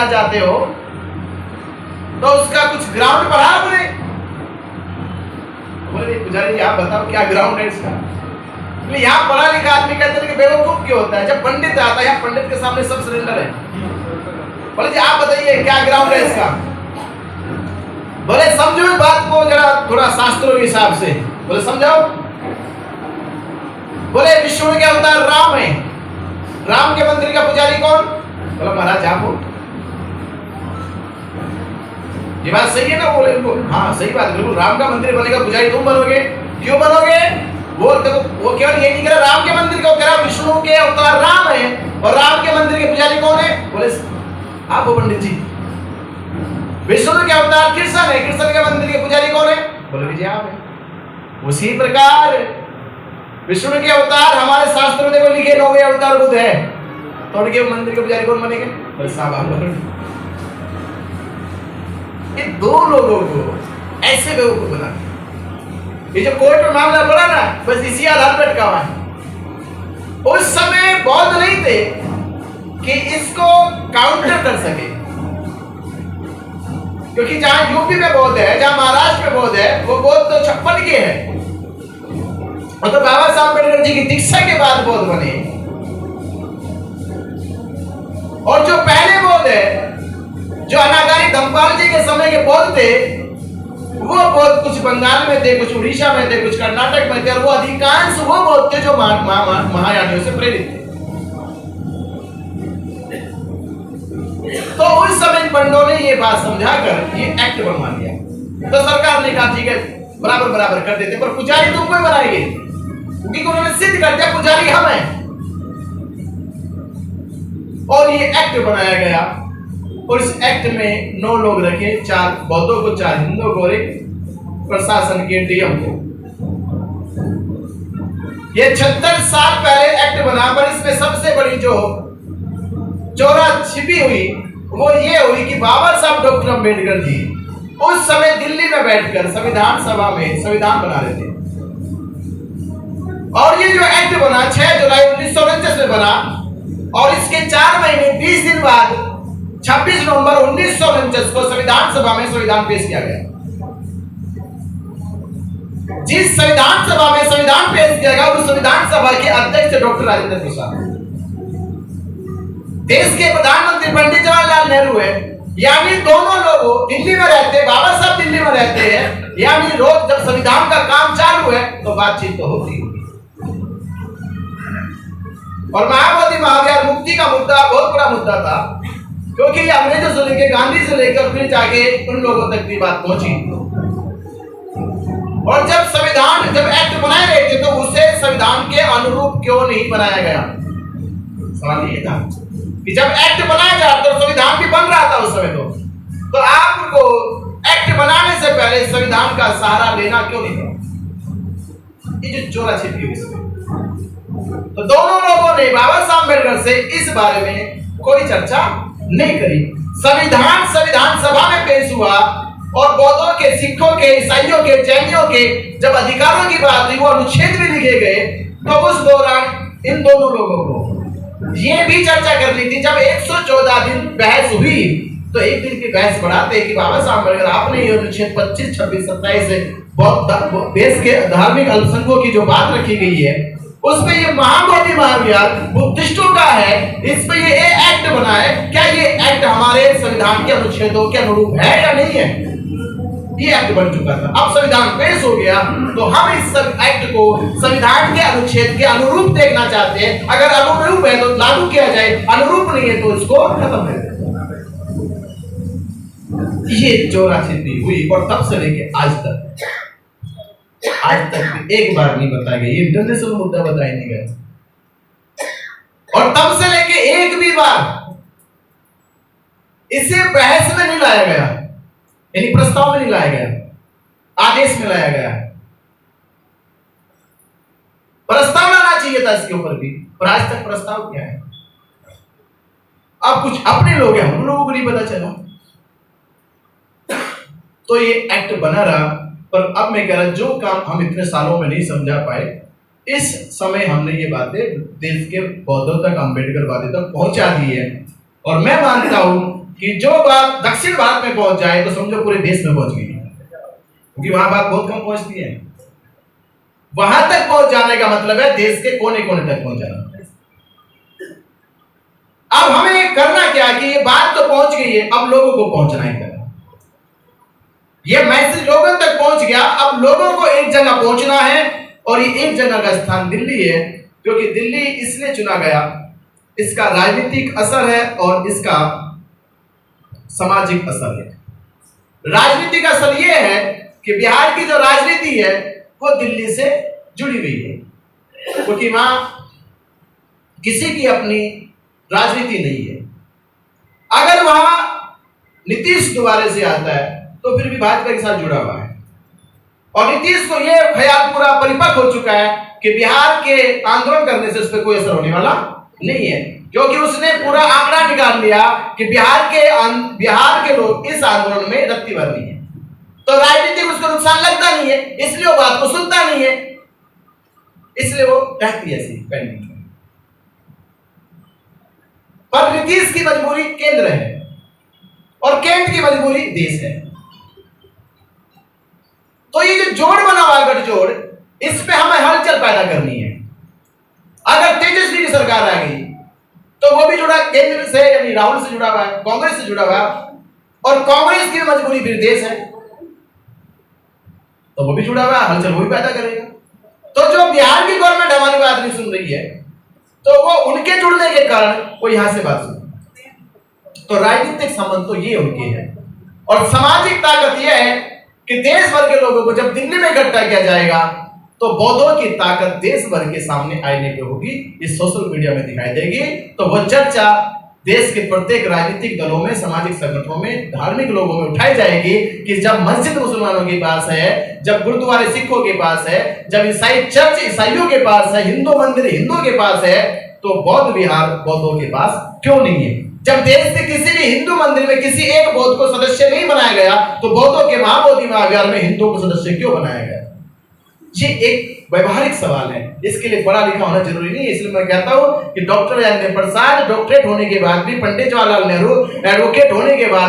करना चाहते हो तो उसका कुछ ग्राउंड पढ़ा आपने? बोले पुजारी आप बताओ क्या ग्राउंड है इसका? यहाँ पढ़ा लिखा आदमी कहते हैं कि बेवकूफ क्यों होता है? जब पंडित आता है, पंडित के सामने सब सिलेंडर है। बोले जी आप बताइए क्या ग्राउंड है इसका? बोले समझो इस बात को जरा थोड़ा शास्त्रों के हिसाब से। बोले समझाओ। बोले विष्णु के अवतार राम है, राम के मंदिर का पुजारी कौन? बोला महाराज आप हो। ये बात सही है ना? बोले इनको हाँ सही बात है, बिल्कुल राम का मंदिर बनेगा, पुजारी तुम बनोगे। क्यों बनोगे? वो देखो वो केवल ये नहीं कह रहा राम के मंदिर का, कह रहा विष्णु के अवतार राम है और राम के मंदिर के पुजारी कौन है? बोले आप हो पंडित जी। विष्णु के अवतार कृष्ण है, कृष्ण के मंदिर के पुजारी कौन है? बोले जी आप है। उसी प्रकार विष्णु के अवतार हमारे शास्त्रों में देखो लिखे 9वें अवतार बुद्ध है, तो उनके मंदिर के पुजारी कौन बनेंगे? बोले साहब आप बनेंगे। ये दो लोगों को ऐसे बेवकूफ बना, ये जो कोर्ट में मामला पड़ा ना बस इसी आधार पर अटका हुआ है। उस समय बौद्ध नहीं थे कि इसको काउंटर कर सके, क्योंकि जहां यूपी में बौद्ध है, जहां महाराष्ट्र में बौद्ध है, वो बौद्ध तो 56 के है और तो बाबा साहब अम्बेडकर जी की दीक्षा के बाद बौद्ध बने। और जो पहले बौद्ध है, जो अनागारी धम्पाल जी के समय के बौद्ध थे, वो बौद्ध कुछ बंगाल में थे, कुछ उड़ीसा में थे, कुछ कर्नाटक में थे, और वो अधिकांश वो बौद्ध थे जो महायानियों से प्रेरित थे। तो उस समय पंडों ने ये बात समझाकर ये एक्ट बनवा दिया। तो सरकार ने कहा ठीक है बराबर बराबर कर देते, पर पुजारी तुमको ही बनाएंगे, क्योंकि उन्होंने सिद्ध कर दिया पुजारी हम हैं। और ये एक्ट बनाया गया और इस एक्ट में 9 लोग रखे, 4 बौद्धों को, 4 हिंदुओं को, एक प्रशासन के डीएम को। ये 76 साल पहले एक्ट बना, पर इसमें सबसे बड़ी जो चोरा छिपी हुई वो ये हुई कि बाबा साहब डॉक्टर अम्बेडकर जी उस समय दिल्ली में बैठकर संविधान सभा में संविधान बना रहे थे। और ये जो एक्ट बना 6 जुलाई 1949 में बना, और इसके 4 महीने 20 दिन बाद 26 नवंबर 1949 को संविधान सभा में संविधान पेश किया गया। जिस संविधान सभा में संविधान पेश किया गया उस संविधान सभा के अध्यक्ष डॉक्टर राजेंद्र प्रसाद, देश के प्रधानमंत्री पंडित जवाहरलाल नेहरू है। यानी दोनों लोग दिल्ली में रहते हैं, बाबा साहब दिल्ली में रहते हैं, यानी रोज जब संविधान का काम चालू है तो बातचीत तो होती है। और महाबोधि महाविहार मुक्ति का मुद्दा बहुत बड़ा मुद्दा था, क्योंकि अंग्रेजों से लेकर गांधी से लेकर फिर जाके उन लोगों तक की बात पहुंची। और जब संविधान जब एक्ट बनाए गए थे तो उसे संविधान के अनुरूप क्यों नहीं बनाया गया? सवाल ये था कि जब एक्ट बनाया गया तो संविधान भी बन रहा था उस समय, तो आपको एक्ट बनाने से पहले संविधान का सहारा लेना क्यों नहीं था? ये जो चोरा छिपी हुई। तो दोनों लोगों ने बाबा साहब अम्बेडकर से इस बारे में कोई चर्चा नहीं करी। संविधान सभा में पेश हुआ और बौद्धों के, सिखों के, ईसाइयों के, जैनियों के जब अधिकारों की बात हुई, वो अनुच्छेद भी लिखे गए, तो उस दौरान इन दोनों लोगों को ये भी चर्चा करनी थी। जब 114 दिन बहस हुई तो एक दिन की बहस बढ़ाते कि बाबा साहब अम्बेडकर आपने ये अनुच्छेद 25, 26, 27 से देश के धार्मिक अल्पसंख्यकों की जो बात रखी गई है उसमें ये महाबोधि महाविहार बुद्धिस्टों का है, इसमें ये एक्ट बना है, क्या ये एक्ट हमारे संविधान के अनुच्छेदों के अनुरूप है या नहीं है? ये एक्ट बन चुका था। अब संविधान पेश हो गया तो हम इस एक्ट को संविधान के अनुच्छेद के अनुरूप देखना चाहते हैं। अगर अनुरूप है तो लागू किया जाए, अनुरूप नहीं है तो इसको खत्म कर दें। ये 84 हुई और तब से लेके आज तक एक बार नहीं बताया गया, ये इंटरनेशनल मुद्दा बताया नहीं गया। और तब से लेके एक भी बार इसे बहस में नहीं लाया गया, यानी प्रस्ताव में नहीं लाया गया, आदेश में लाया गया। प्रस्ताव लाना चाहिए था इसके ऊपर भी, पर आज तक प्रस्ताव क्या है? अब कुछ अपने लोग हैं, हम लोगों को नहीं पता चला, तो ये एक्ट बना रहा। पर अब मैं कह रहा जो काम हम इतने सालों में नहीं समझा पाए, इस समय हमने ये बातें देश के बौद्धों तक, अम्बेडकर वादी तक पहुंचा दी है। और मैं मानता हूं कि जो बात दक्षिण भारत में पहुंच जाए तो समझो पूरे देश में पहुंच गई, क्योंकि वहां बात बहुत कम पहुंचती है। वहां तक पहुंच जाने का मतलब है देश के कोने कोने तक पहुंच जाना। अब हमें करना क्या है कि ये बात तो पहुंच गई है, अब लोगों को पहुंचना ही करना। ये मैसेज लोगों तक पहुंच गया, अब लोगों को एक जगह पहुंचना है, और ये एक जगह का स्थान दिल्ली है, क्योंकि दिल्ली इसलिए चुना गया, इसका राजनीतिक असर है और इसका सामाजिक असर है। राजनीतिक असर यह है कि बिहार की जो राजनीति है वो दिल्ली से जुड़ी हुई है, क्योंकि वहां किसी की अपनी राजनीति नहीं है। अगर वहां नीतीश दोबारा से आता है तो फिर भी भाजपा के साथ जुड़ा हुआ है, और नीतीश को यह ख्याल पूरा परिपक्व हो चुका है कि बिहार के आंदोलन करने से उस पर कोई असर होने वाला नहीं है, क्योंकि उसने पूरा आंकड़ा निकाल लिया कि बिहार के लोग इस आंदोलन में रत्ती भर नहीं है, तो राजनीतिक उसको नुकसान लगता नहीं है, इसलिए वो बात को सुनता नहीं है, इसलिए वो रहती है ऐसी पेंडिंग में। पर नीतीश की मजबूरी केंद्र है और केंद्र की मजबूरी देश है। तो ये जो जोड़ बना हुआ है, गठजोड़, इस पे हमें हलचल पैदा करनी है। अगर तेजस्वी की सरकार आ गई तो वो भी जुड़ा केंद्र से, यानी राहुल से जुड़ा हुआ है, कांग्रेस से जुड़ा हुआ है, और कांग्रेस की मजबूरी फिर देश है, तो वो भी जुड़ा हुआ है, हलचल वो भी पैदा करेगा। तो जो बिहार की गवर्नमेंट हमारी बात नहीं सुन रही है, तो वो उनके जुड़ने के कारण वो यहां से बात सुन। तो राजनीतिक संबंध तो ये उनके हैं, और सामाजिक ताकत यह है कि देश भर के लोगों को जब दिल्ली में इकट्ठा किया जाएगा तो बौद्धों की ताकत देश भर के सामने आने पे होगी, इस सोशल मीडिया में दिखाई देगी। तो वो चर्चा देश के प्रत्येक राजनीतिक दलों में, सामाजिक संगठनों में, धार्मिक लोगों में उठाई जाएगी कि जब मस्जिद मुसलमानों के पास है, जब गुरुद्वारे सिखों के पास है, जब ईसाई चर्च ईसाइयों के पास है, हिंदू मंदिर हिंदुओं के पास है, तो बौद्ध विहार बौद्धों के पास क्यों नहीं है? जब देश के किसी भी हिंदू मंदिर में किसी एक बौद्ध को सदस्य नहीं बनाया गया, तो बौद्धों के महाबोधि महाविहार में हिंदुओं को सदस्य क्यों बनाया गया? ये एक व्यवहारिक सवाल है, इसके लिए पढ़ा लिखा होना जरूरी नहीं है। इसलिए मैं कहता हूं कि डॉक्टर राजेंद्र प्रसाद डॉक्टरेट होने के बाद भी, पंडित जवाहरलाल नेहरू एडवोकेट होने के बाद